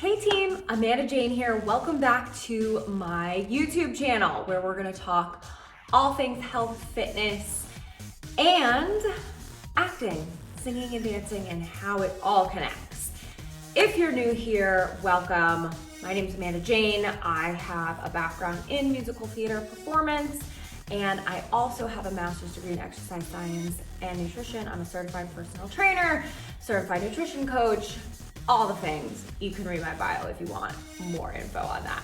Hey team, Amanda Jane here. Welcome back to my YouTube channel where we're gonna talk all things health, fitness, and acting, singing and dancing, and how it all connects. If you're new here, welcome. My name is Amanda Jane. I have a background in musical theater performance, and I also have a master's degree in exercise science and nutrition. I'm a certified personal trainer, certified nutrition coach, all the things. You can read my bio if you want more info on that.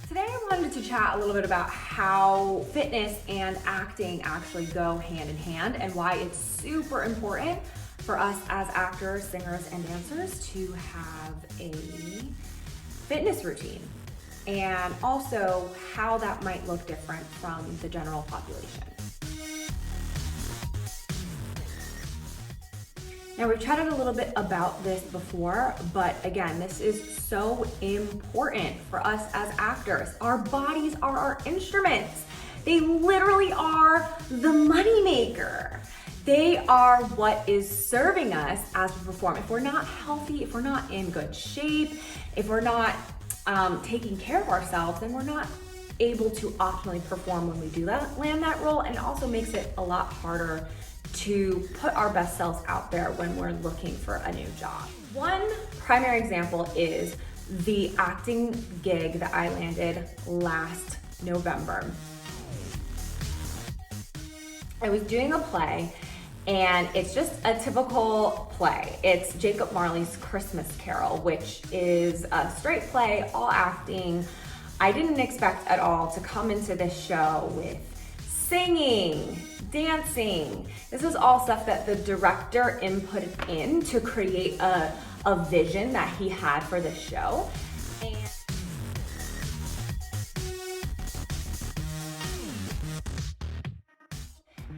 Today I wanted to chat a little bit about how fitness and acting actually go hand in hand and why it's super important for us as actors, singers, and dancers to have a fitness routine, and also how that might look different from the general population. Now, we've chatted a little bit about this before, but again, this is so important for us as actors. Our bodies are our instruments. They literally are the moneymaker. They are what is serving us as we perform. If we're not healthy, if we're not in good shape, if we're not taking care of ourselves, then we're not able to optimally perform when we do land that role, and it also makes it a lot harder to put our best selves out there when we're looking for a new job. One primary example is the acting gig that I landed last November. I was doing a play, and it's just a typical play. It's Jacob Marley's Christmas Carol, which is a straight play, all acting. I didn't expect at all to come into this show with singing, dancing. This is all stuff that the director inputted in to create a vision that he had for this show.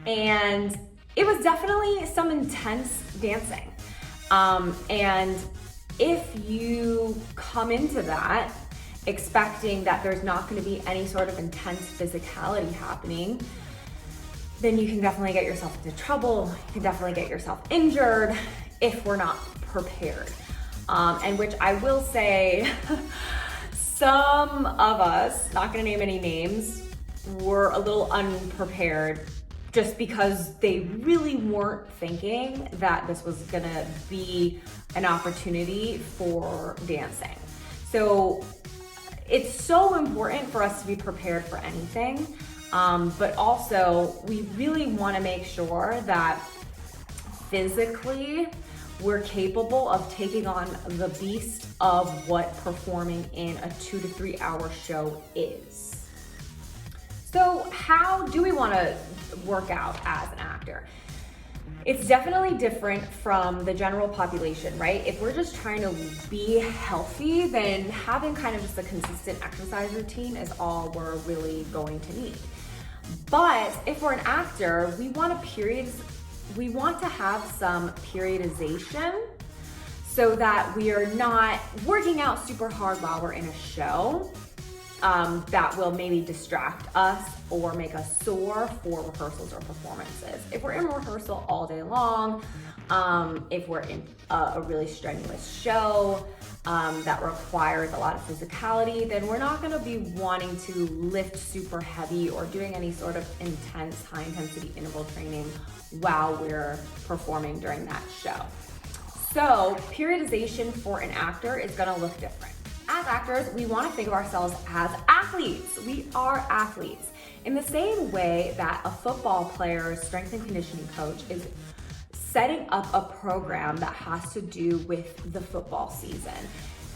And it was definitely some intense dancing. And if you come into that expecting that there's not going to be any sort of intense physicality happening, then you can definitely get yourself into trouble. You can definitely get yourself injured if we're not prepared. And which I will say, some of us, not gonna name any names, were a little unprepared just because they really weren't thinking that this was gonna be an opportunity for dancing. So it's so important for us to be prepared for anything. But also we really want to make sure that physically we're capable of taking on the beast of what performing in a 2 to 3 hour show is. So how do we want to work out as an actor? It's definitely different from the general population, right? If we're just trying to be healthy, then having kind of just a consistent exercise routine is all we're really going to need. But if we're an actor, we want to have some periodization so that we are not working out super hard while we're in a show that will maybe distract us or make us sore for rehearsals or performances. If we're in rehearsal all day long, if we're in a really strenuous show that requires a lot of physicality, then we're not going to be wanting to lift super heavy or doing any sort of intense, high intensity interval training while we're performing during that show. So periodization for an actor is going to look different. As actors, we want to think of ourselves as athletes. We are athletes. In the same way that a football player's strength and conditioning coach is setting up a program that has to do with the football season.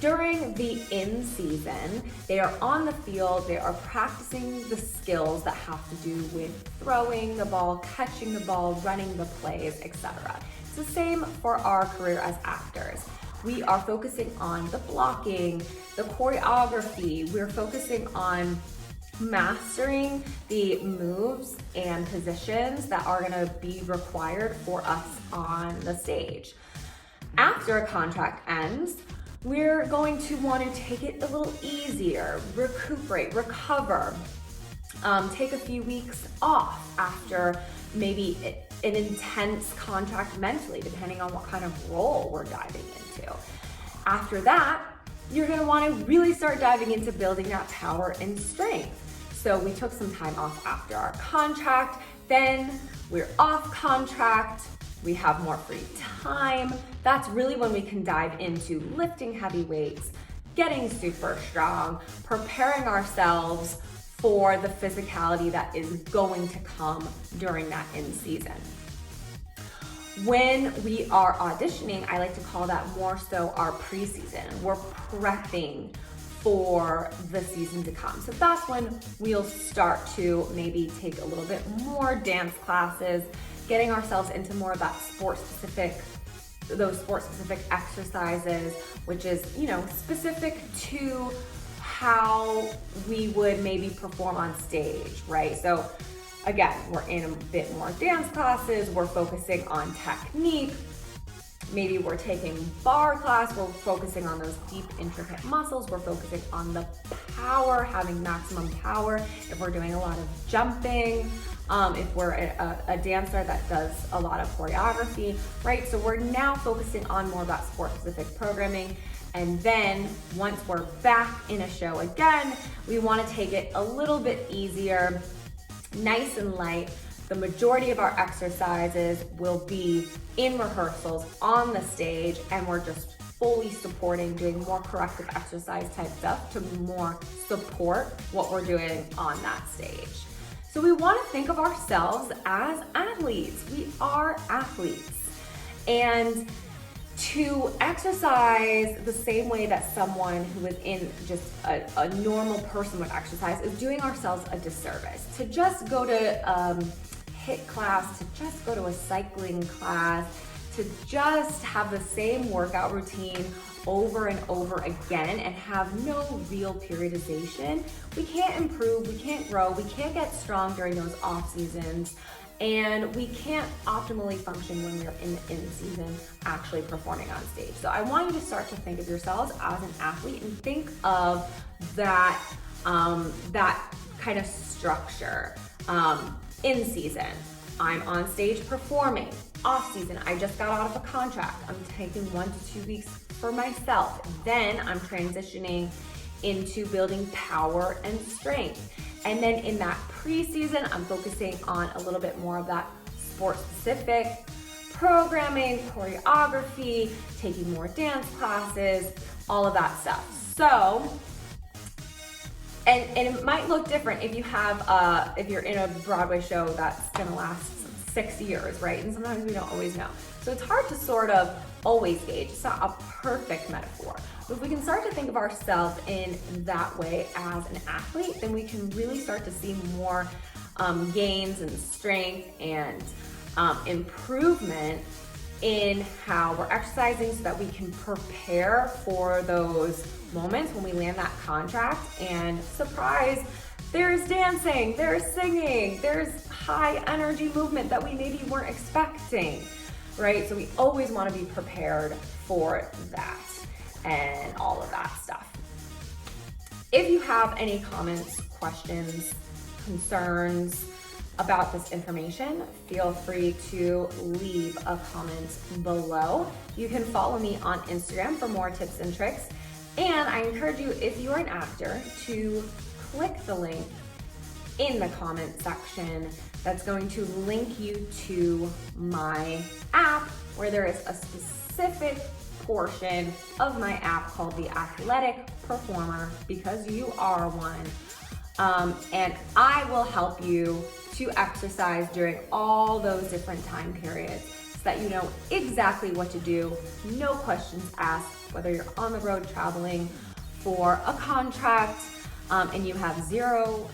During the in-season, they are on the field, they are practicing the skills that have to do with throwing the ball, catching the ball, running the plays, etc. It's the same for our career as actors. We are focusing on the blocking, the choreography. We're focusing on mastering the moves and positions that are gonna be required for us on the stage. After a contract ends, we're going to want to take it a little easier, recuperate, recover, take a few weeks off after maybe an intense contract mentally, depending on what kind of role we're diving into. After that, you're gonna wanna really start diving into building that power and strength. So we took some time off after our contract, then we're off contract, we have more free time. That's really when we can dive into lifting heavy weights, getting super strong, preparing ourselves for the physicality that is going to come during that in season. When we are auditioning, I like to call that more so our preseason. We're prepping for the season to come. So that's when we'll start to maybe take a little bit more dance classes, getting ourselves into more of that those sport-specific exercises, which is, specific to how we would maybe perform on stage, right? So again, we're in a bit more dance classes, we're focusing on technique, maybe we're taking bar class, we're focusing on those deep, intricate muscles, we're focusing on the power, having maximum power, if we're doing a lot of jumping, if we're a dancer that does a lot of choreography, right? So we're now focusing on more about sport-specific programming. And then once we're back in a show again, we want to take it a little bit easier, nice and light. The majority of our exercises will be in rehearsals on the stage, and we're just fully supporting, doing more corrective exercise type stuff to more support what we're doing on that stage. So we want to think of ourselves as athletes. We are athletes. And to exercise the same way that someone who is in just a normal person would exercise is doing ourselves a disservice. To just go to HIIT class, to just go to a cycling class, to just have the same workout routine over and over again and have no real periodization, we can't improve, we can't grow, we can't get strong during those off seasons, and we can't optimally function when we're in season actually performing on stage. So I want you to start to think of yourselves as an athlete and think of that, that kind of structure. In season, I'm on stage performing. Off season, I just got out of a contract. I'm taking 1 to 2 weeks for myself. Then I'm transitioning into building power and strength. And then in that preseason, I'm focusing on a little bit more of that sport-specific programming, choreography, taking more dance classes, all of that stuff. So, and it might look different if you have, if you're in a Broadway show that's gonna last 6 years, right? And sometimes we don't always know. So it's hard to sort of always gauge. It's not a perfect metaphor. But if we can start to think of ourselves in that way as an athlete, then we can really start to see more gains and strength and improvement in how we're exercising so that we can prepare for those moments when we land that contract and surprise, there's dancing, there's singing, there's high energy movement that we maybe weren't expecting, right? So we always want to be prepared for that and all of that stuff. If you have any comments, questions, concerns about this information, feel free to leave a comment below. You can follow me on Instagram for more tips and tricks. And I encourage you, if you are an actor, to click the link in the comment section that's going to link you to my app, where there is a specific portion of my app called the Athletic Performer, because you are one. And I will help you to exercise during all those different time periods so that you know exactly what to do, no questions asked, whether you're on the road traveling for a contract and you have zero